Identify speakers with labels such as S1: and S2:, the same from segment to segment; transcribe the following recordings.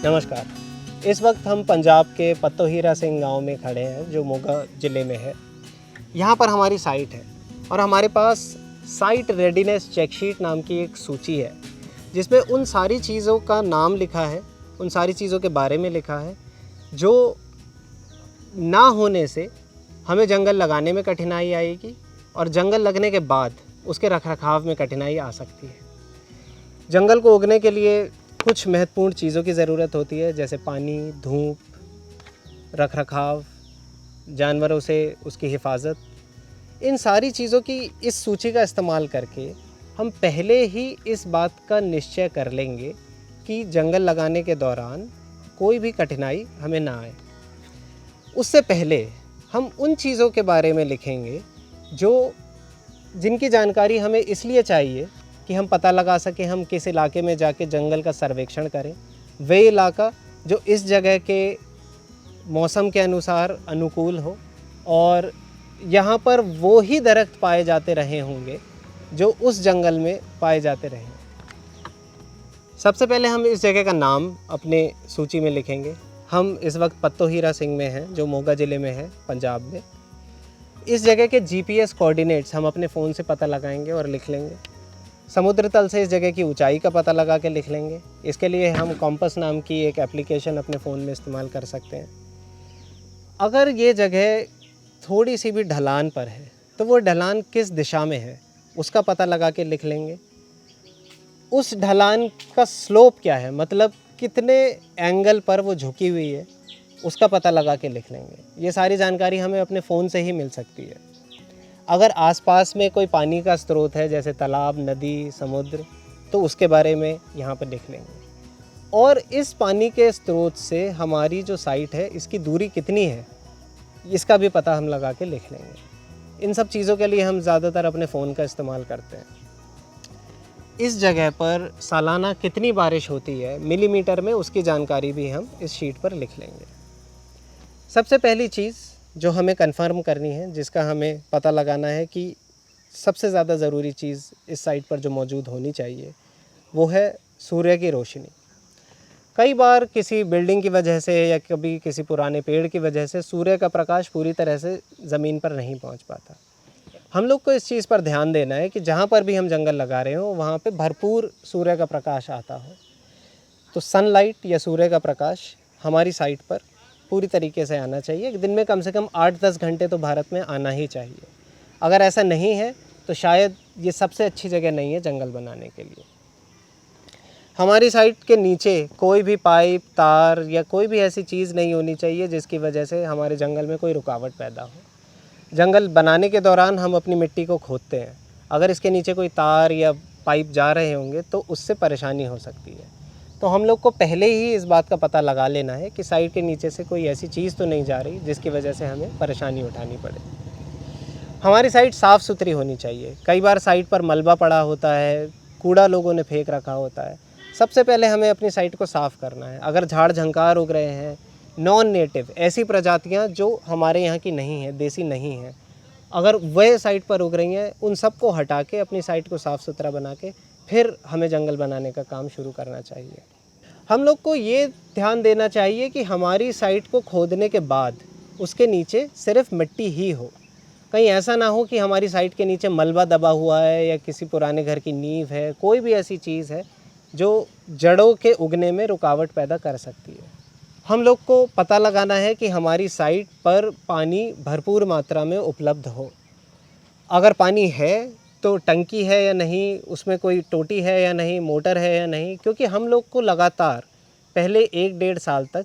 S1: नमस्कार। इस वक्त हम पंजाब के पत्तो हीरा सिंह गांव में खड़े हैं जो मोगा ज़िले में है। यहाँ पर हमारी साइट है और हमारे पास साइट रेडीनेस चेकशीट नाम की एक सूची है जिसमें उन सारी चीज़ों का नाम लिखा है, उन सारी चीज़ों के बारे में लिखा है जो ना होने से हमें जंगल लगाने में कठिनाई आएगी और जंगल लगने के बाद उसके रखरखाव में कठिनाई आ सकती है। जंगल को उगने के लिए कुछ महत्वपूर्ण चीज़ों की ज़रूरत होती है, जैसे पानी, धूप, रखरखाव, जानवरों से उसकी हिफाजत। इन सारी चीज़ों की इस सूची का इस्तेमाल करके हम पहले ही इस बात का निश्चय कर लेंगे कि जंगल लगाने के दौरान कोई भी कठिनाई हमें ना आए। उससे पहले हम उन चीज़ों के बारे में लिखेंगे जिनकी जानकारी हमें इसलिए चाहिए कि हम पता लगा सकें हम किस इलाके में जाके जंगल का सर्वेक्षण करें। वह इलाका जो इस जगह के मौसम के अनुसार अनुकूल हो और यहाँ पर वो ही दरख्त पाए जाते रहे होंगे जो उस जंगल में पाए जाते रहे। सबसे पहले हम इस जगह का नाम अपने सूची में लिखेंगे। हम इस वक्त पत्तो हीरा सिंह में हैं जो मोगा ज़िले में है, पंजाब में। इस जगह के जीपीएस कोऑर्डिनेट्स हम अपने फ़ोन से पता लगाएंगे और लिख लेंगे। समुद्र तल से इस जगह की ऊंचाई का पता लगा के लिख लेंगे। इसके लिए हम कॉम्पस नाम की एक एप्लीकेशन अपने फ़ोन में इस्तेमाल कर सकते हैं। अगर ये जगह थोड़ी सी भी ढलान पर है तो वो ढलान किस दिशा में है उसका पता लगा के लिख लेंगे। उस ढलान का स्लोप क्या है, मतलब कितने एंगल पर वो झुकी हुई है, उसका पता लगा के लिख लेंगे। ये सारी जानकारी हमें अपने फ़ोन से ही मिल सकती है। अगर आसपास में कोई पानी का स्रोत है जैसे तालाब, नदी, समुद्र, तो उसके बारे में यहाँ पर लिख लेंगे। और इस पानी के स्रोत से हमारी जो साइट है इसकी दूरी कितनी है इसका भी पता हम लगा के लिख लेंगे। इन सब चीज़ों के लिए हम ज़्यादातर अपने फ़ोन का इस्तेमाल करते हैं। इस जगह पर सालाना कितनी बारिश होती है मिलीमीटर में, उसकी जानकारी भी हम इस शीट पर लिख लेंगे। सबसे पहली चीज़ जो हमें कंफर्म करनी है, जिसका हमें पता लगाना है कि सबसे ज़्यादा ज़रूरी चीज़ इस साइट पर जो मौजूद होनी चाहिए वो है सूर्य की रोशनी। कई बार किसी बिल्डिंग की वजह से या कभी किसी पुराने पेड़ की वजह से सूर्य का प्रकाश पूरी तरह से ज़मीन पर नहीं पहुंच पाता। हम लोग को इस चीज़ पर ध्यान देना है कि जहाँ पर भी हम जंगल लगा रहे हो वहाँ पे भरपूर सूर्य का प्रकाश आता हो। तो सनलाइट या सूर्य का प्रकाश हमारी साइट पर पूरी तरीके से आना चाहिए। दिन में कम से कम 8-10 घंटे तो भारत में आना ही चाहिए। अगर ऐसा नहीं है तो शायद ये सबसे अच्छी जगह नहीं है जंगल बनाने के लिए। हमारी साइट के नीचे कोई भी पाइप, तार या कोई भी ऐसी चीज़ नहीं होनी चाहिए जिसकी वजह से हमारे जंगल में कोई रुकावट पैदा हो। जंगल बनाने के दौरान हम अपनी मिट्टी को खोदते हैं। अगर इसके नीचे कोई तार या पाइप जा रहे होंगे तो उससे परेशानी हो सकती है। तो हम लोग को पहले ही इस बात का पता लगा लेना है कि साइट के नीचे से कोई ऐसी चीज़ तो नहीं जा रही जिसकी वजह से हमें परेशानी उठानी पड़े। हमारी साइट साफ़ सुथरी होनी चाहिए। कई बार साइट पर मलबा पड़ा होता है, कूड़ा लोगों ने फेंक रखा होता है। सबसे पहले हमें अपनी साइट को साफ़ करना है। अगर झाड़ झंकार उग रहे हैं, नॉन नेटिव ऐसी प्रजातियां जो हमारे यहाँ की नहीं हैं, देसी नहीं हैं, अगर वह साइट पर उग रही हैं, उन सब को हटा के अपनी साइट को साफ़ सुथरा बना के फिर हमें जंगल बनाने का काम शुरू करना चाहिए। हम लोग को ये ध्यान देना चाहिए कि हमारी साइट को खोदने के बाद उसके नीचे सिर्फ मिट्टी ही हो। कहीं ऐसा ना हो कि हमारी साइट के नीचे मलबा दबा हुआ है या किसी पुराने घर की नींव है, कोई भी ऐसी चीज़ है जो जड़ों के उगने में रुकावट पैदा कर सकती है। हम लोग को पता लगाना है कि हमारी साइट पर पानी भरपूर मात्रा में उपलब्ध हो। अगर पानी है तो टंकी है या नहीं, उसमें कोई टोटी है या नहीं, मोटर है या नहीं, क्योंकि हम लोग को लगातार पहले 1-1.5 साल तक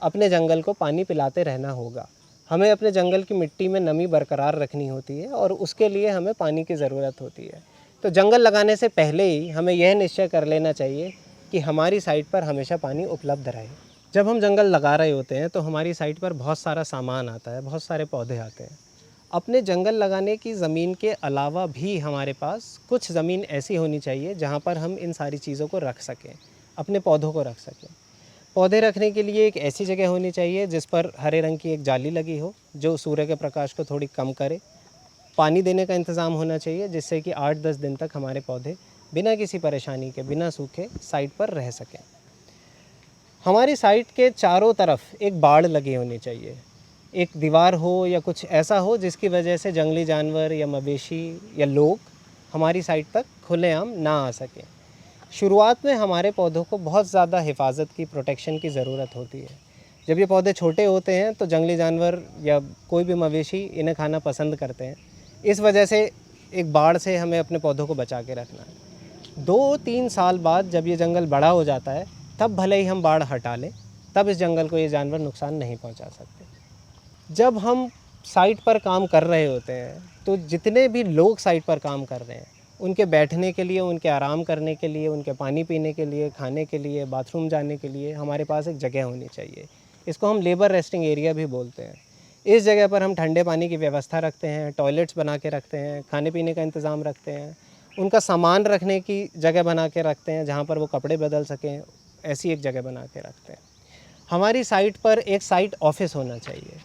S1: अपने जंगल को पानी पिलाते रहना होगा। हमें अपने जंगल की मिट्टी में नमी बरकरार रखनी होती है और उसके लिए हमें पानी की ज़रूरत होती है। तो जंगल लगाने से पहले ही हमें यह निश्चय कर लेना चाहिए कि हमारी साइट पर हमेशा पानी उपलब्ध रहे। जब हम जंगल लगा रहे होते हैं तो हमारी साइट पर बहुत सारा सामान आता है, बहुत सारे पौधे आते हैं। अपने जंगल लगाने की ज़मीन के अलावा भी हमारे पास कुछ ज़मीन ऐसी होनी चाहिए जहाँ पर हम इन सारी चीज़ों को रख सकें, अपने पौधों को रख सकें। पौधे रखने के लिए एक ऐसी जगह होनी चाहिए जिस पर हरे रंग की एक जाली लगी हो जो सूर्य के प्रकाश को थोड़ी कम करे। पानी देने का इंतज़ाम होना चाहिए जिससे कि 8-10 दिन तक हमारे पौधे बिना किसी परेशानी के, बिना सूखे साइट पर रह सकें। हमारी साइट के चारों तरफ एक बाड़ लगी होनी चाहिए, एक दीवार हो या कुछ ऐसा हो जिसकी वजह से जंगली जानवर या मवेशी या लोग हमारी साइट तक खुलेआम ना आ सकें। शुरुआत में हमारे पौधों को बहुत ज़्यादा हिफाजत की, प्रोटेक्शन की ज़रूरत होती है। जब ये पौधे छोटे होते हैं तो जंगली जानवर या कोई भी मवेशी इन्हें खाना पसंद करते हैं। इस वजह से एक बाढ़ से हमें अपने पौधों को बचा के रखना है। 2-3 साल बाद जब ये जंगल बड़ा हो जाता है तब भले ही हम बाढ़ हटा लें, तब इस जंगल को ये जानवर नुकसान नहीं पहुंचा सकते। जब हम साइट पर काम कर रहे होते हैं तो जितने भी लोग साइट पर काम कर रहे हैं उनके बैठने के लिए, उनके आराम करने के लिए, उनके पानी पीने के लिए, खाने के लिए, बाथरूम जाने के लिए हमारे पास एक जगह होनी चाहिए। इसको हम लेबर रेस्टिंग एरिया भी बोलते हैं। इस जगह पर हम ठंडे पानी की व्यवस्था रखते हैं, टॉयलेट्स बना के रखते हैं, खाने पीने का इंतज़ाम रखते हैं, उनका सामान रखने की जगह बना के रखते हैं जहाँ पर वो कपड़े बदल सकें, ऐसी एक जगह बना के रखते हैं। हमारी साइट पर एक साइट ऑफिस होना चाहिए,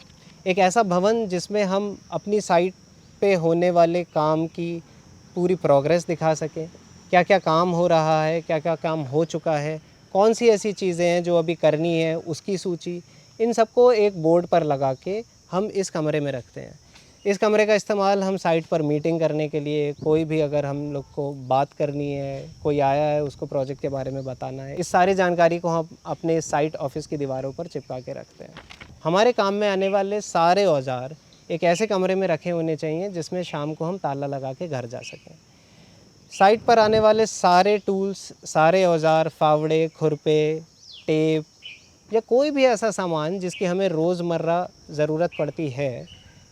S1: एक ऐसा भवन जिसमें हम अपनी साइट पे होने वाले काम की पूरी प्रोग्रेस दिखा सकें, क्या क्या काम हो रहा है, क्या क्या काम हो चुका है, कौन सी ऐसी चीज़ें हैं जो अभी करनी है उसकी सूची, इन सबको एक बोर्ड पर लगा के हम इस कमरे में रखते हैं। इस कमरे का इस्तेमाल हम साइट पर मीटिंग करने के लिए, कोई भी अगर हम लोग को बात करनी है, कोई आया है उसको प्रोजेक्ट के बारे में बताना है, इस सारी जानकारी को हम अपने साइट ऑफिस की दीवारों पर चिपका के रखते हैं। हमारे काम में आने वाले सारे औजार एक ऐसे कमरे में रखे होने चाहिए जिसमें शाम को हम ताला लगा के घर जा सकें। साइट पर आने वाले सारे टूल्स, सारे औजार, फावड़े, खुरपे, टेप या कोई भी ऐसा सामान जिसकी हमें रोज़मर्रा ज़रूरत पड़ती है,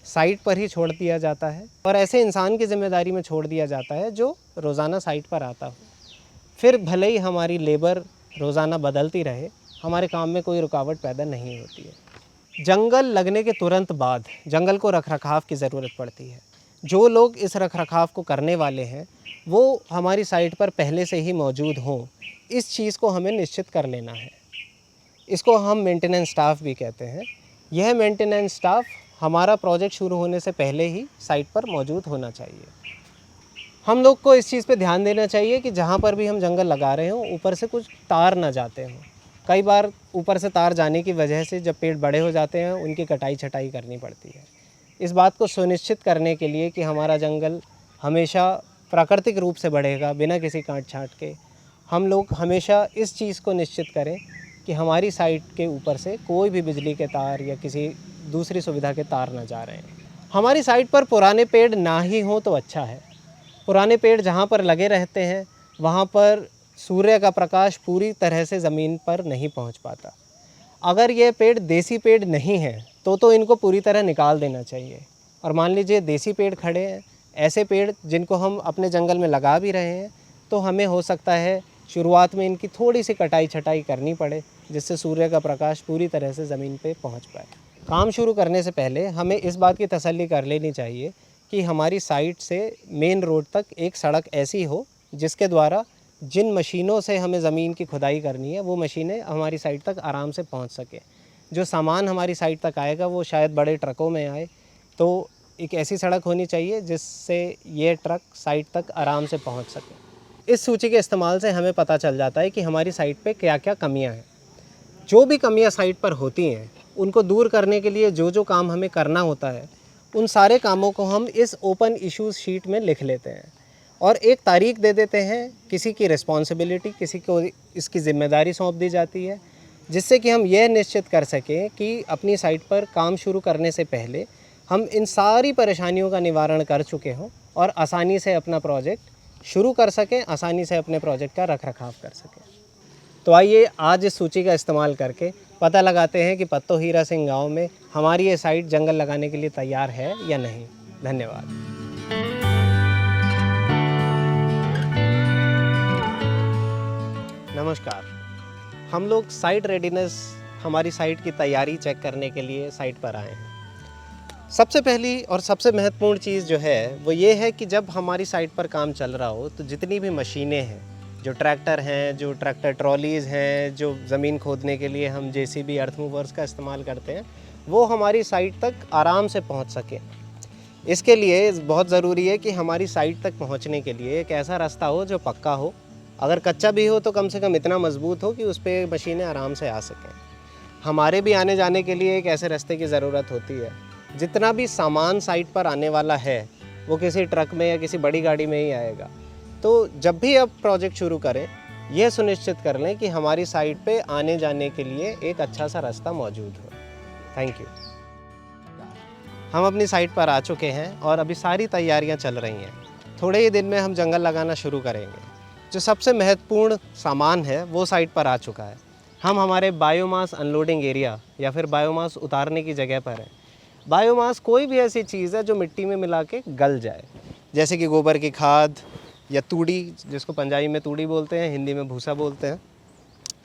S1: साइट पर ही छोड़ दिया जाता है और ऐसे इंसान की ज़िम्मेदारी में छोड़ दिया जाता है जो रोज़ाना साइट पर आता हो। फिर भले ही हमारी लेबर रोज़ाना बदलती रहे, हमारे काम में कोई रुकावट पैदा नहीं होती है। जंगल लगने के तुरंत बाद जंगल को रखरखाव की ज़रूरत पड़ती है। जो लोग इस रखरखाव को करने वाले हैं वो हमारी साइट पर पहले से ही मौजूद हों, इस चीज़ को हमें निश्चित कर लेना है। इसको हम मेंटेनेंस स्टाफ भी कहते हैं। यह मेंटेनेंस स्टाफ हमारा प्रोजेक्ट शुरू होने से पहले ही साइट पर मौजूद होना चाहिए। हम लोग को इस चीज़ पे ध्यान देना चाहिए कि जहाँ पर भी हम जंगल लगा रहे हों ऊपर से कुछ तार ना जाते हों। कई बार ऊपर से तार जाने की वजह से जब पेड़ बड़े हो जाते हैं उनकी कटाई छटाई करनी पड़ती है। इस बात को सुनिश्चित करने के लिए कि हमारा जंगल हमेशा प्राकृतिक रूप से बढ़ेगा बिना किसी काट छाँट के, हम लोग हमेशा इस चीज़ को निश्चित करें कि हमारी साइट के ऊपर से कोई भी बिजली के तार या किसी दूसरी सुविधा के तार ना जा रहे हैं। हमारी साइट पर पुराने पेड़ ना ही हों तो अच्छा है। पुराने पेड़ जहाँ पर लगे रहते हैं वहाँ पर सूर्य का प्रकाश पूरी तरह से ज़मीन पर नहीं पहुँच पाता। अगर ये पेड़ देसी पेड़ नहीं हैं तो इनको पूरी तरह निकाल देना चाहिए। और मान लीजिए देसी पेड़ खड़े हैं, ऐसे पेड़ जिनको हम अपने जंगल में लगा भी रहे हैं, तो हमें हो सकता है शुरुआत में इनकी थोड़ी सी कटाई छटाई करनी पड़े जिससे सूर्य का प्रकाश पूरी तरह से ज़मीन पे पहुंच पाए। काम शुरू करने से पहले हमें इस बात की तसल्ली कर लेनी चाहिए कि हमारी साइट से मेन रोड तक एक सड़क ऐसी हो जिसके द्वारा जिन मशीनों से हमें ज़मीन की खुदाई करनी है वो मशीनें हमारी साइट तक आराम से पहुंच सके। जो सामान हमारी साइट तक आएगा वो शायद बड़े ट्रकों में आए, तो एक ऐसी सड़क होनी चाहिए जिससे ये ट्रक साइट तक आराम से पहुंच सके। इस सूची के इस्तेमाल से हमें पता चल जाता है कि हमारी साइट पे क्या क्या कमियां हैं। जो भी कमियां साइट पर होती हैं उनको दूर करने के लिए जो जो काम हमें करना होता है उन सारे कामों को हम इस ओपन इश्यूज़ शीट में लिख लेते हैं और एक तारीख दे देते हैं। किसी की रिस्पॉन्सिबिलिटी, किसी को इसकी ज़िम्मेदारी सौंप दी जाती है जिससे कि हम यह निश्चित कर सकें कि अपनी साइट पर काम शुरू करने से पहले हम इन सारी परेशानियों का निवारण कर चुके हों और आसानी से अपना प्रोजेक्ट शुरू कर सकें, आसानी से अपने प्रोजेक्ट का रखरखाव कर सकें। तो आइए आज इस सूची का इस्तेमाल करके पता लगाते हैं कि पत्तो हीरा सिंह गाँव में हमारी ये साइट जंगल लगाने के लिए तैयार है या नहीं। धन्यवाद। नमस्कार। हम लोग साइट रेडीनेस, हमारी साइट की तैयारी चेक करने के लिए साइट पर आए हैं। सबसे पहली और सबसे महत्वपूर्ण चीज़ जो है वो ये है कि जब हमारी साइट पर काम चल रहा हो तो जितनी भी मशीनें हैं, जो ट्रैक्टर हैं, जो ट्रैक्टर ट्रॉलीज़ हैं, जो ज़मीन खोदने के लिए हम जेसीबी, अर्थ मूवर्स का इस्तेमाल करते हैं, वो हमारी साइट तक आराम से पहुंच सकें। इसके लिए बहुत ज़रूरी है कि हमारी साइट तक पहुंचने के लिए एक ऐसा रास्ता हो जो पक्का हो, अगर कच्चा भी हो तो कम से कम इतना मजबूत हो कि उस पर मशीनें आराम से आ सकें। हमारे भी आने जाने के लिए एक ऐसे रास्ते की ज़रूरत होती है। जितना भी सामान साइट पर आने वाला है वो किसी ट्रक में या किसी बड़ी गाड़ी में ही आएगा। तो जब भी आप प्रोजेक्ट शुरू करें, यह सुनिश्चित कर लें कि हमारी साइट पे आने जाने के लिए एक अच्छा सा रास्ता मौजूद हो। Thank you. हम अपनी साइट पर आ चुके हैं और अभी सारी तैयारियां चल रही हैं। थोड़े ही दिन में हम जंगल लगाना शुरू करेंगे। जो सबसे महत्वपूर्ण सामान है वो साइट पर आ चुका है। हम हमारे बायोमास अनलोडिंग एरिया या फिर बायोमास उतारने की जगह पर हैं। बायोमास कोई भी ऐसी चीज़ है जो मिट्टी में मिला के गल जाए, जैसे कि गोबर की खाद या तूड़ी, जिसको पंजाबी में तूड़ी बोलते हैं, हिंदी में भूसा बोलते हैं।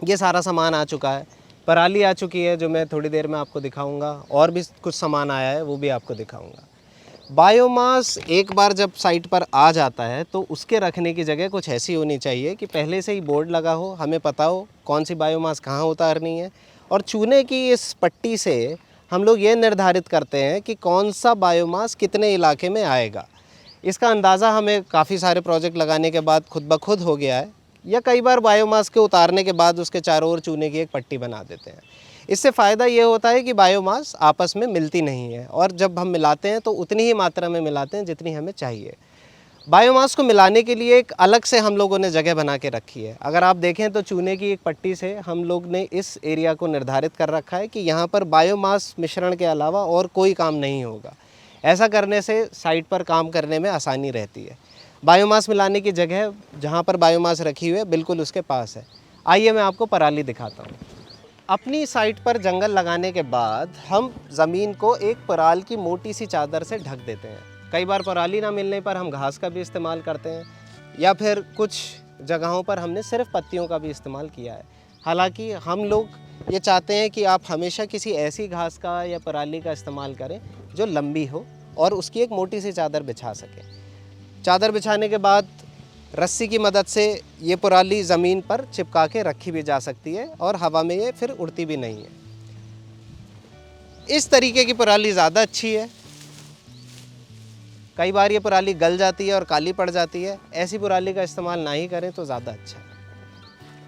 S1: ये सारा सामान आ चुका है। पराली आ चुकी है जो मैं थोड़ी देर में आपको दिखाऊंगा, और भी कुछ सामान आया है वो भी आपको दिखाऊंगा। बायोमास एक बार जब साइट पर आ जाता है तो उसके रखने की जगह कुछ ऐसी होनी चाहिए कि पहले से ही बोर्ड लगा हो, हमें पता हो कौन सी बायोमास कहाँ उतारनी है। और चूने की इस पट्टी से हम लोग ये निर्धारित करते हैं कि कौन सा बायोमास कितने इलाके में आएगा। इसका अंदाज़ा हमें काफ़ी सारे प्रोजेक्ट लगाने के बाद खुद ब खुद हो गया है, या कई बार बायोमास के उतारने के बाद उसके चारों ओर चूने की एक पट्टी बना देते हैं। इससे फ़ायदा ये होता है कि बायोमास आपस में मिलती नहीं है, और जब हम मिलाते हैं तो उतनी ही मात्रा में मिलाते हैं जितनी हमें चाहिए। बायोमास को मिलाने के लिए एक अलग से हम लोगों ने जगह बना के रखी है। अगर आप देखें तो चूने की एक पट्टी से हम लोग ने इस एरिया को निर्धारित कर रखा है कि यहाँ पर बायोमास मिश्रण के अलावा और कोई काम नहीं होगा। ऐसा करने से साइट पर काम करने में आसानी रहती है। बायोमास मिलाने की जगह जहाँ पर बायोमास रखी हुई है बिल्कुल उसके पास है। आइए मैं आपको पराली दिखाता हूँ। अपनी साइट पर जंगल लगाने के बाद हम ज़मीन को एक पराल की मोटी सी चादर से ढक देते हैं। कई बार पराली ना मिलने पर हम घास का भी इस्तेमाल करते हैं, या फिर कुछ जगहों पर हमने सिर्फ पत्तियों का भी इस्तेमाल किया है। हालांकि हम लोग ये चाहते हैं कि आप हमेशा किसी ऐसी घास का या पराली का इस्तेमाल करें जो लंबी हो और उसकी एक मोटी सी चादर बिछा सकें। चादर बिछाने के बाद रस्सी की मदद से ये पराली ज़मीन पर चिपका के रखी भी जा सकती है और हवा में ये फिर उड़ती भी नहीं है। इस तरीके की पराली ज़्यादा अच्छी है। कई बार ये पराली गल जाती है और काली पड़ जाती है। ऐसी पराली का इस्तेमाल ना ही करें तो ज़्यादा अच्छा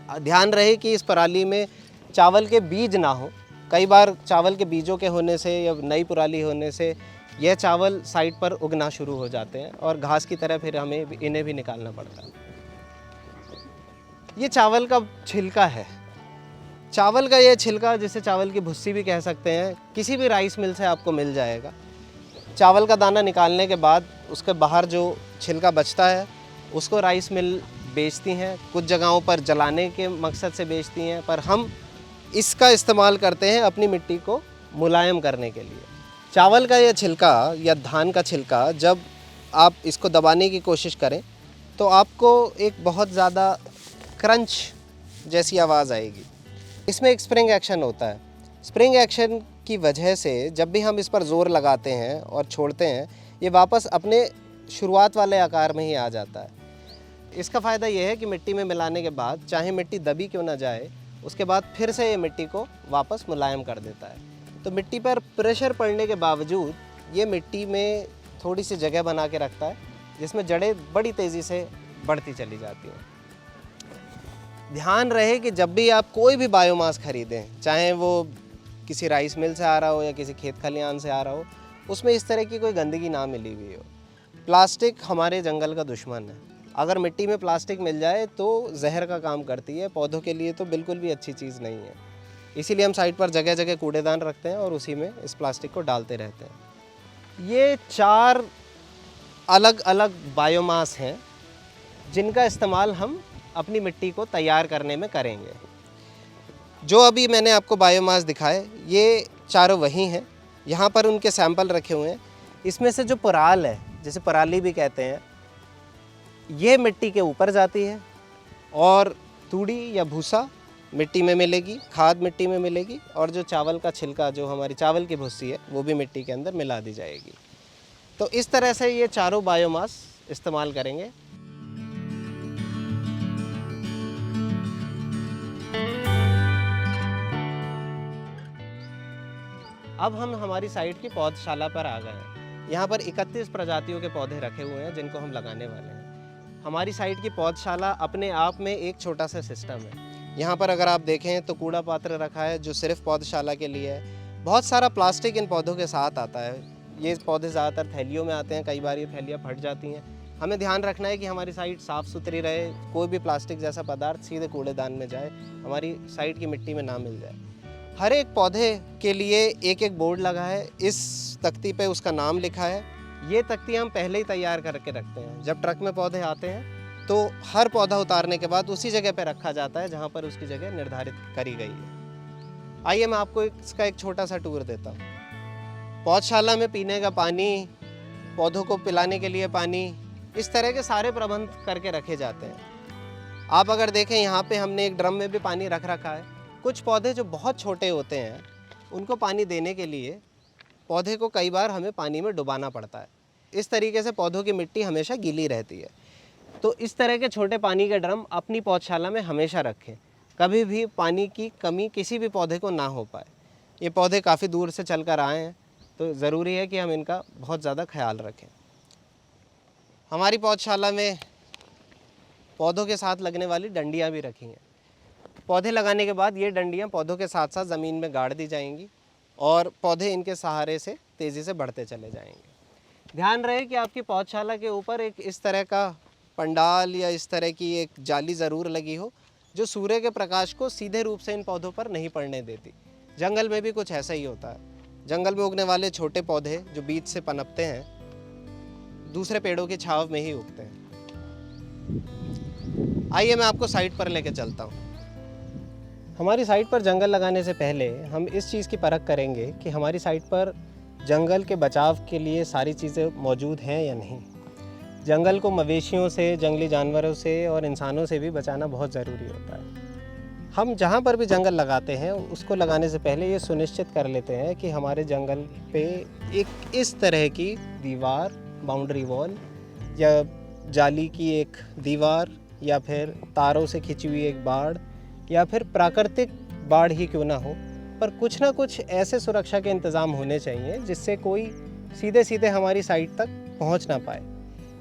S1: है। ध्यान रहे कि इस पराली में चावल के बीज ना हो। कई बार चावल के बीजों के होने से या नई पराली होने से यह चावल साइड पर उगना शुरू हो जाते हैं और घास की तरह फिर हमें इन्हें भी निकालना पड़ता है। ये चावल का छिलका है। चावल का ये छिलका, जिसे चावल की भुस्सी भी कह सकते हैं, किसी भी राइस मिल से आपको मिल जाएगा। चावल का दाना निकालने के बाद उसके बाहर जो छिलका बचता है उसको राइस मिल बेचती हैं। कुछ जगहों पर जलाने के मकसद से बेचती हैं, पर हम इसका इस्तेमाल करते हैं अपनी मिट्टी को मुलायम करने के लिए। चावल का यह छिलका या धान का छिलका जब आप इसको दबाने की कोशिश करें तो आपको एक बहुत ज़्यादा क्रंच जैसी आवाज़ आएगी। इसमें एक स्प्रिंग एक्शन होता है। स्प्रिंग एक्शन की वजह से जब भी हम इस पर ज़ोर लगाते हैं और छोड़ते हैं, ये वापस अपने शुरुआत वाले आकार में ही आ जाता है। इसका फ़ायदा ये है कि मिट्टी में मिलाने के बाद चाहे मिट्टी दबी क्यों ना जाए, उसके बाद फिर से ये मिट्टी को वापस मुलायम कर देता है। तो मिट्टी पर प्रेशर पड़ने के बावजूद ये मिट्टी में थोड़ी सी जगह बना के रखता है, जिसमें जड़ें बड़ी तेज़ी से बढ़ती चली जाती हैं। ध्यान रहे कि जब भी आप कोई भी बायोमास खरीदें, चाहे वो किसी राइस मिल से आ रहा हो या किसी खेत खलिहान से आ रहा हो, उसमें इस तरह की कोई गंदगी ना मिली हुई हो। प्लास्टिक हमारे जंगल का दुश्मन है। अगर मिट्टी में प्लास्टिक मिल जाए तो जहर का काम करती है। पौधों के लिए तो बिल्कुल भी अच्छी चीज़ नहीं है। इसीलिए हम साइड पर जगह जगह कूड़ेदान रखते हैं और उसी में इस प्लास्टिक को डालते रहते हैं। ये 4 अलग अलग बायोमास हैं जिनका इस्तेमाल हम अपनी मिट्टी को तैयार करने में करेंगे। जो अभी मैंने आपको बायोमास दिखाए ये चारों वही हैं। यहाँ पर उनके सैंपल रखे हुए हैं। इसमें से जो पराल है, जिसे पराली भी कहते हैं, ये मिट्टी के ऊपर जाती है और तूड़ी या भूसा मिट्टी में मिलेगी, खाद मिट्टी में मिलेगी, और जो चावल का छिलका, जो हमारी चावल की भुस्सी है, वो भी मिट्टी के अंदर मिला दी जाएगी। तो इस तरह से ये चारों बायोमास इस्तेमाल करेंगे। अब हम हमारी साइट की पौधशाला पर आ गए हैं। यहाँ पर 31 प्रजातियों के पौधे रखे हुए हैं जिनको हम लगाने वाले हैं। हमारी साइट की पौधशाला अपने आप में एक छोटा सा सिस्टम है। यहाँ पर अगर आप देखें तो कूड़ा पात्र रखा है जो सिर्फ पौधशाला के लिए है। बहुत सारा प्लास्टिक इन पौधों के साथ आता है। ये पौधे ज़्यादातर थैलियों में आते हैं, कई बार ये थैलियाँ फट जाती हैं। हमें ध्यान रखना है कि हमारी साइट साफ़ सुथरी रहे, कोई भी प्लास्टिक जैसा पदार्थ सीधे कूड़ेदान में जाए, हमारी साइट की मिट्टी में ना मिल जाए। हर एक पौधे के लिए एक एक बोर्ड लगा है, इस तख्ती पे उसका नाम लिखा है। ये तख्ती हम पहले ही तैयार करके रखते हैं। जब ट्रक में पौधे आते हैं तो हर पौधा उतारने के बाद उसी जगह पे रखा जाता है जहाँ पर उसकी जगह निर्धारित करी गई है। आइए मैं आपको इसका एक छोटा सा टूर देता हूँ। पौधशाला में पीने का पानी, पौधों को पिलाने के लिए पानी, इस तरह के सारे प्रबंध करके रखे जाते हैं। आप अगर देखें यहाँ पे हमने एक ड्रम में भी पानी रख रखा है। कुछ पौधे जो बहुत छोटे होते हैं उनको पानी देने के लिए पौधे को कई बार हमें पानी में डुबाना पड़ता है। इस तरीके से पौधों की मिट्टी हमेशा गीली रहती है। तो इस तरह के छोटे पानी के ड्रम अपनी पौधशाला में हमेशा रखें, कभी भी पानी की कमी किसी भी पौधे को ना हो पाए। ये पौधे काफ़ी दूर से चल कर आए हैं तो ज़रूरी है कि हम इनका बहुत ज़्यादा ख्याल रखें। हमारी पौधशाला में पौधों के साथ लगने वाली डंडियाँ भी रखी हैं। पौधे लगाने के बाद ये डंडियाँ पौधों के साथ साथ ज़मीन में गाड़ दी जाएंगी और पौधे इनके सहारे से तेज़ी से बढ़ते चले जाएंगे। ध्यान रहे कि आपकी पौधशाला के ऊपर एक इस तरह का पंडाल या इस तरह की एक जाली ज़रूर लगी हो जो सूर्य के प्रकाश को सीधे रूप से इन पौधों पर नहीं पड़ने देती। जंगल में भी कुछ ऐसा ही होता है। जंगल में उगने वाले छोटे पौधे जो बीज से पनपते हैं दूसरे पेड़ों की छांव में ही उगते हैं। आइए मैं आपको साइट पर लेके चलता हूँ। हमारी साइट पर जंगल लगाने से पहले हम इस चीज़ की परख करेंगे कि हमारी साइट पर जंगल के बचाव के लिए सारी चीज़ें मौजूद हैं या नहीं। जंगल को मवेशियों से, जंगली जानवरों से और इंसानों से भी बचाना बहुत ज़रूरी होता है। हम जहाँ पर भी जंगल लगाते हैं उसको लगाने से पहले ये सुनिश्चित कर लेते हैं कि हमारे जंगल पे एक इस तरह की दीवार, बाउंड्री वॉल या जाली की एक दीवार या फिर तारों से खिंची हुई एक बाड़ या फिर प्राकृतिक बाड़ ही क्यों ना हो, पर कुछ ना कुछ ऐसे सुरक्षा के इंतज़ाम होने चाहिए जिससे कोई सीधे सीधे हमारी साइट तक पहुंच ना पाए।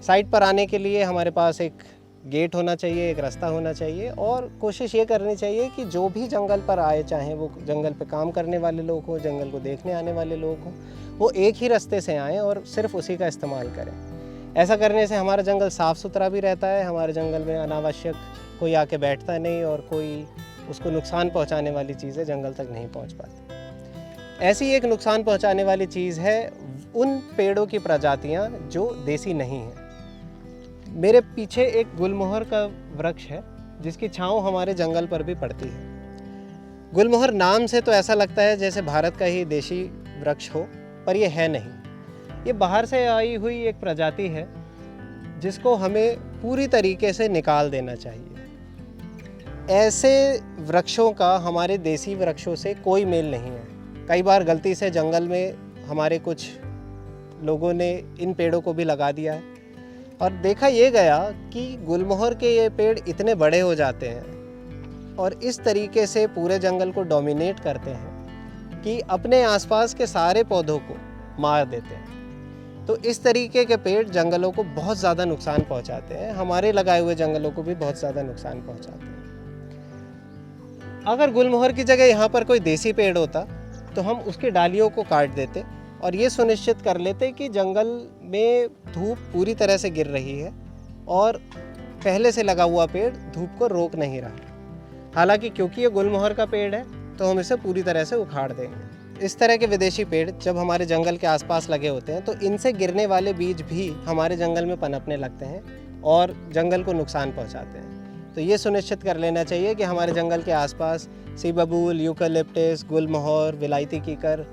S1: साइट पर आने के लिए हमारे पास एक गेट होना चाहिए, एक रास्ता होना चाहिए और कोशिश ये करनी चाहिए कि जो भी जंगल पर आए, चाहे वो जंगल पे काम करने वाले लोग हों, जंगल को देखने आने वाले लोग हों, वो एक ही रास्ते से आएँ और सिर्फ उसी का इस्तेमाल करें। ऐसा करने से हमारा जंगल साफ़ सुथरा भी रहता है, हमारे जंगल में अनावश्यक कोई आके बैठता नहीं और कोई उसको नुकसान पहुंचाने वाली चीज़ें जंगल तक नहीं पहुंच पाती। ऐसी एक नुकसान पहुंचाने वाली चीज़ है उन पेड़ों की प्रजातियां जो देसी नहीं हैं। मेरे पीछे एक गुलमोहर का वृक्ष है जिसकी छांव हमारे जंगल पर भी पड़ती है। गुलमोहर नाम से तो ऐसा लगता है जैसे भारत का ही देशी वृक्ष हो, पर यह है नहीं। ये बाहर से आई हुई एक प्रजाति है जिसको हमें पूरी तरीके से निकाल देना चाहिए। ऐसे वृक्षों का हमारे देसी वृक्षों से कोई मेल नहीं है। कई बार गलती से जंगल में हमारे कुछ लोगों ने इन पेड़ों को भी लगा दिया है और देखा ये गया कि गुलमोहर के ये पेड़ इतने बड़े हो जाते हैं और इस तरीके से पूरे जंगल को डोमिनेट करते हैं कि अपने आसपास के सारे पौधों को मार देते हैं। तो इस तरीके के पेड़ जंगलों को बहुत ज़्यादा नुकसान पहुंचाते हैं, हमारे लगाए हुए जंगलों को भी बहुत ज़्यादा नुकसान पहुंचाते हैं। अगर गुलमोहर की जगह यहाँ पर कोई देसी पेड़ होता तो हम उसकी डालियों को काट देते और ये सुनिश्चित कर लेते कि जंगल में धूप पूरी तरह से गिर रही है और पहले से लगा हुआ पेड़ धूप को रोक नहीं रहा। हालांकि क्योंकि ये गुलमोहर का पेड़ है तो हम इसे पूरी तरह से उखाड़ देंगे। इस तरह के विदेशी पेड़ जब हमारे जंगल के आसपास लगे होते हैं तो इनसे गिरने वाले बीज भी हमारे जंगल में पनपने लगते हैं और जंगल को नुकसान पहुँचाते हैं। तो ये सुनिश्चित कर लेना चाहिए कि हमारे जंगल के आसपास सीबबूल, यूकलिप्टस, गुलमोहर, विलायती कीकर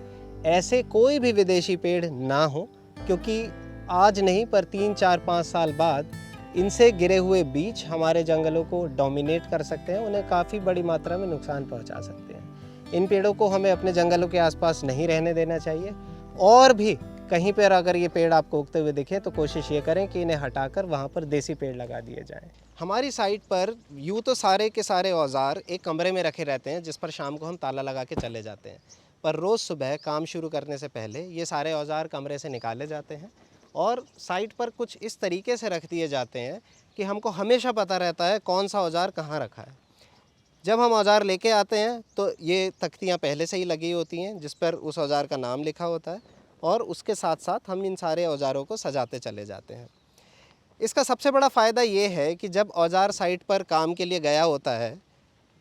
S1: ऐसे कोई भी विदेशी पेड़ ना हो, क्योंकि आज नहीं पर 3, 4, 5 साल बाद इनसे गिरे हुए बीज हमारे जंगलों को डोमिनेट कर सकते हैं, उन्हें काफ़ी बड़ी मात्रा में नुकसान पहुंचा सकते हैं। इन पेड़ों को हमें अपने जंगलों के आसपास नहीं रहने देना चाहिए और भी कहीं पर अगर ये पेड़ आपको उगते हुए दिखें तो कोशिश ये करें कि इन्हें हटाकर वहाँ पर देसी पेड़ लगा दिए जाएं। हमारी साइट पर यूँ तो सारे के सारे औजार एक कमरे में रखे रहते हैं जिस पर शाम को हम ताला लगा के चले जाते हैं, पर रोज़ सुबह काम शुरू करने से पहले ये सारे औजार कमरे से निकाले जाते हैं और साइट पर कुछ इस तरीके से रख दिए जाते हैं कि हमको हमेशा पता रहता है कौन सा औजार कहाँ रखा है। जब हम औजार लेके आते हैं तो ये तख्तियाँ पहले से ही लगी होती हैं जिस पर उस औजार का नाम लिखा होता है, और उसके साथ साथ हम इन सारे औजारों को सजाते चले जाते हैं। इसका सबसे बड़ा फ़ायदा ये है कि जब औजार साइट पर काम के लिए गया होता है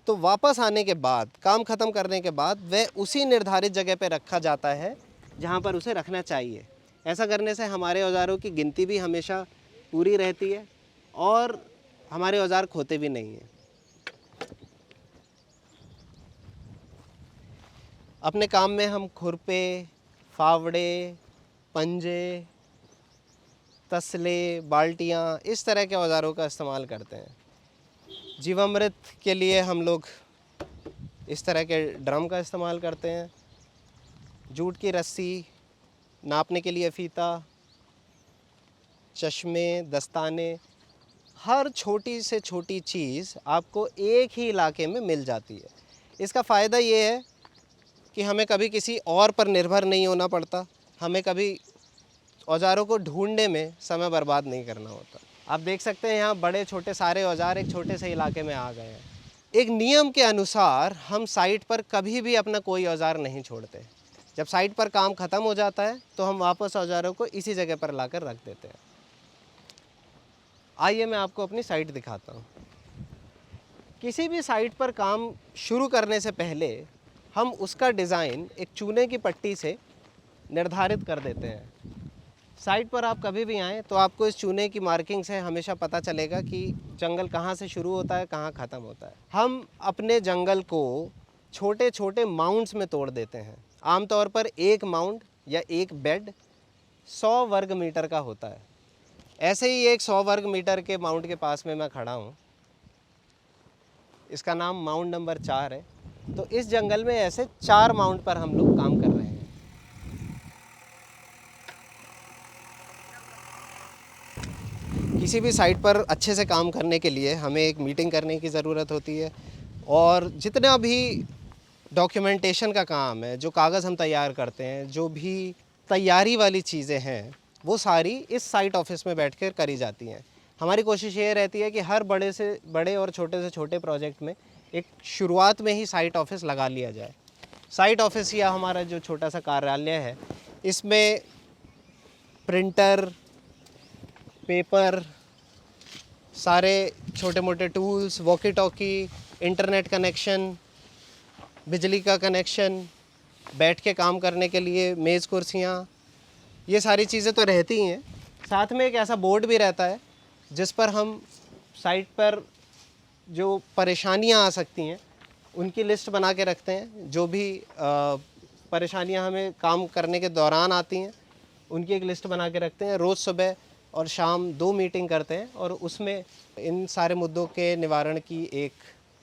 S1: तो वापस आने के बाद, काम ख़त्म करने के बाद, वह उसी निर्धारित जगह पर रखा जाता है जहाँ पर उसे रखना चाहिए। ऐसा करने से हमारे औजारों की गिनती भी हमेशा पूरी रहती है और हमारे औजार खोते भी नहीं हैं। अपने काम में हम खुरपे, फावड़े, पंजे, तसले, बाल्टियाँ, इस तरह के औजारों का इस्तेमाल करते हैं। जीवामृत के लिए हम लोग इस तरह के ड्रम का इस्तेमाल करते हैं। जूट की रस्सी, नापने के लिए फीता, चश्मे, दस्ताने, हर छोटी से छोटी चीज़ आपको एक ही इलाके में मिल जाती है। इसका फ़ायदा ये है कि हमें कभी किसी और पर निर्भर नहीं होना पड़ता, हमें कभी औजारों को ढूंढने में समय बर्बाद नहीं करना होता। आप देख सकते हैं यहाँ बड़े छोटे सारे औजार एक छोटे से इलाके में आ गए हैं। एक नियम के अनुसार हम साइट पर कभी भी अपना कोई औजार नहीं छोड़ते। जब साइट पर काम ख़त्म हो जाता है तो हम वापस औजारों को इसी जगह पर लाकर रख देते हैं। आइए मैं आपको अपनी साइट दिखाता हूँ। किसी भी साइट पर काम शुरू करने से पहले हम उसका डिज़ाइन एक चूने की पट्टी से निर्धारित कर देते हैं। साइट पर आप कभी भी आएँ तो आपको इस चूने की मार्किंग से हमेशा पता चलेगा कि जंगल कहाँ से शुरू होता है, कहाँ ख़त्म होता है। हम अपने जंगल को छोटे छोटे माउंट्स में तोड़ देते हैं। आमतौर पर एक माउंट या एक बेड 100 वर्ग मीटर का होता है। ऐसे ही एक 100 वर्ग मीटर के माउंट के पास में मैं खड़ा हूँ। इसका नाम माउंट नंबर 4 है। तो इस जंगल में ऐसे 4 माउंट पर हम लोग काम कर रहे हैं। किसी भी साइट पर अच्छे से काम करने के लिए हमें एक मीटिंग करने की ज़रूरत होती है, और जितना भी डॉक्यूमेंटेशन का काम है, जो कागज़ हम तैयार करते हैं, जो भी तैयारी वाली चीज़ें हैं, वो सारी इस साइट ऑफिस में बैठकर करी जाती हैं। हमारी कोशिश ये रहती है कि हर बड़े से बड़े और छोटे से छोटे प्रोजेक्ट में एक शुरुआत में ही साइट ऑफिस लगा लिया जाए। साइट ऑफिस या हमारा जो छोटा सा कार्यालय है, इसमें प्रिंटर, पेपर, सारे छोटे मोटे tools, walkie talkie, internet connection, बिजली का कनेक्शन, बैठ के काम करने के लिए मेज़ कुर्सियाँ, ये सारी चीज़ें तो रहती ही हैं। साथ में एक ऐसा बोर्ड भी रहता है जिस पर हम साइट पर जो परेशानियां आ सकती हैं उनकी लिस्ट बना के रखते हैं। जो भी परेशानियां हमें काम करने के दौरान आती हैं उनकी एक लिस्ट बना के रखते हैं। रोज़ सुबह और शाम 2 मीटिंग करते हैं और उसमें इन सारे मुद्दों के निवारण की एक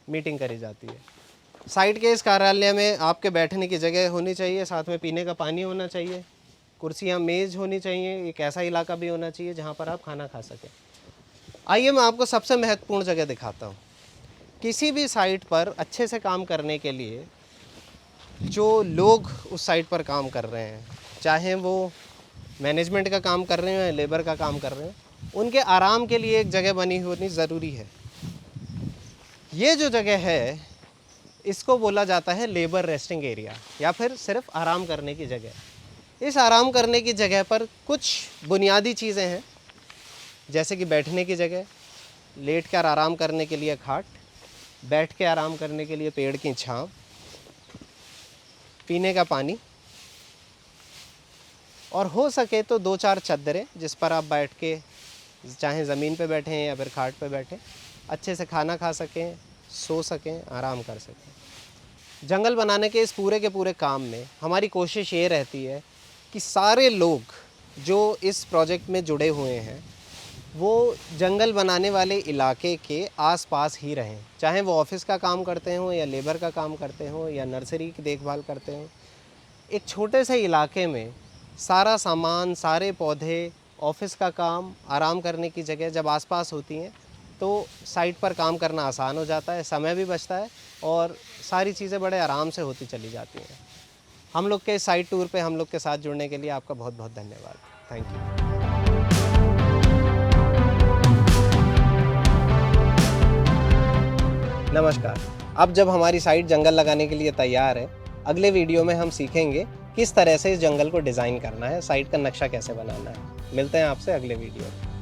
S1: मीटिंग करी जाती है। साइट के इस कार्यालय में आपके बैठने की जगह होनी चाहिए, साथ में पीने का पानी होना चाहिए, कुर्सियाँ, मेज़ होनी चाहिए। एक ऐसा इलाका भी होना चाहिए जहाँ पर आप खाना खा सकें। आइए मैं आपको सबसे महत्वपूर्ण जगह दिखाता हूँ। किसी भी साइट पर अच्छे से काम करने के लिए जो लोग उस साइट पर काम कर रहे हैं, चाहे वो मैनेजमेंट का काम कर रहे हैं या लेबर का काम कर रहे हैं, उनके आराम के लिए एक जगह बनी होनी ज़रूरी है। ये जो जगह है इसको बोला जाता है लेबर रेस्टिंग एरिया, या फिर सिर्फ आराम करने की जगह। इस आराम करने की जगह पर कुछ बुनियादी चीज़ें हैं, जैसे कि बैठने की जगह, लेट कर आराम करने के लिए खाट, बैठ के आराम करने के लिए पेड़ की छांव, पीने का पानी, और हो सके तो 2-4 चद्दरें जिस पर आप बैठ के चाहे ज़मीन पे बैठें या फिर खाट पे बैठें, अच्छे से खाना खा सकें, सो सकें, आराम कर सकें। जंगल बनाने के इस पूरे के पूरे काम में हमारी कोशिश ये रहती है कि सारे लोग जो इस प्रोजेक्ट में जुड़े हुए हैं वो जंगल बनाने वाले इलाके के आसपास ही रहें, चाहे वो ऑफिस का काम करते हों या लेबर का काम करते हों या नर्सरी की देखभाल करते हों। एक छोटे से इलाके में सारा सामान, सारे पौधे, ऑफिस का काम, आराम करने की जगह जब आसपास होती हैं तो साइट पर काम करना आसान हो जाता है, समय भी बचता है और सारी चीज़ें बड़े आराम से होती चली जाती हैं। हम लोग के साइट टूर पे हम लोग के साथ जुड़ने के लिए आपका बहुत बहुत धन्यवाद। Thank you. नमस्कार। अब जब हमारी साइट जंगल लगाने के लिए तैयार है, अगले वीडियो में हम सीखेंगे किस तरह से इस जंगल को डिज़ाइन करना है, साइट का नक्शा कैसे बनाना है। मिलते हैं आपसे अगले वीडियो में।